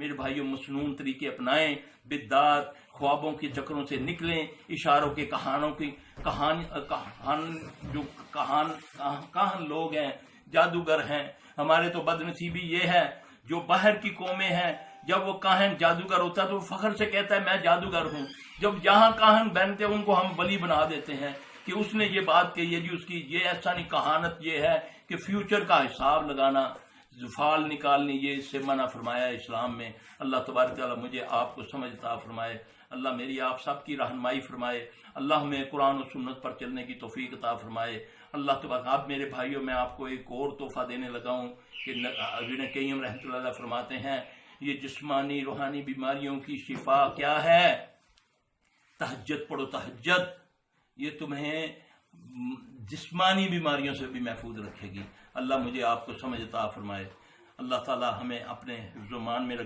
میرے भाइयों मसनून तरीके अपनाएं, बिद्दात ख्वाबों के चक्रों से निकलें, इशारों के कहानों की कहान लोग हैं, जादूगर हैं। हमारे तो बदनसीबी ये है जो बाहर की कौमें हैं, जब वो काहन जादूगर होता है तो वो फख्र से कहता है मैं जादूगर हूँ। जब जहाँ काहन बनते हैं उनको हम वली बना देते हैं कि उसने ये बात कही है जी, उसकी ये ऐसा नहीं। कहानत ये है कि फ्यूचर का हिसाब लगाना, फाल निकालनी, ये इससे मना फरमाया है इस्लाम में। अल्लाह तबारक तआला मुझे आपको समझ अता फरमाए। अल्लाह मेरी आप सब की रहनुमाई फरमाए। अल्लाह हमें कुरान और सुन्नत पर चलने की तौफीक अता फरमाए। अल्लाह तबारक। आप मेरे भाइयों, मैं आपको एक और तोहफा देने लगा हूँ कि इब्न क़य्यिम रहमतुल्लाह अलैह फरमाते हैं ये जिस्मानी रूहानी बीमारियों की शिफा क्या है? तहज्जुद पढ़ो, तहज्जुद। ये तुम्हें जिस्मानी बीमारियों से भी महफूज रखेगी। अल्लाह मुझे आपको समझ अता फरमाए। अल्लाह ताला हमें अपने हिफ्ज़-ओ-मान में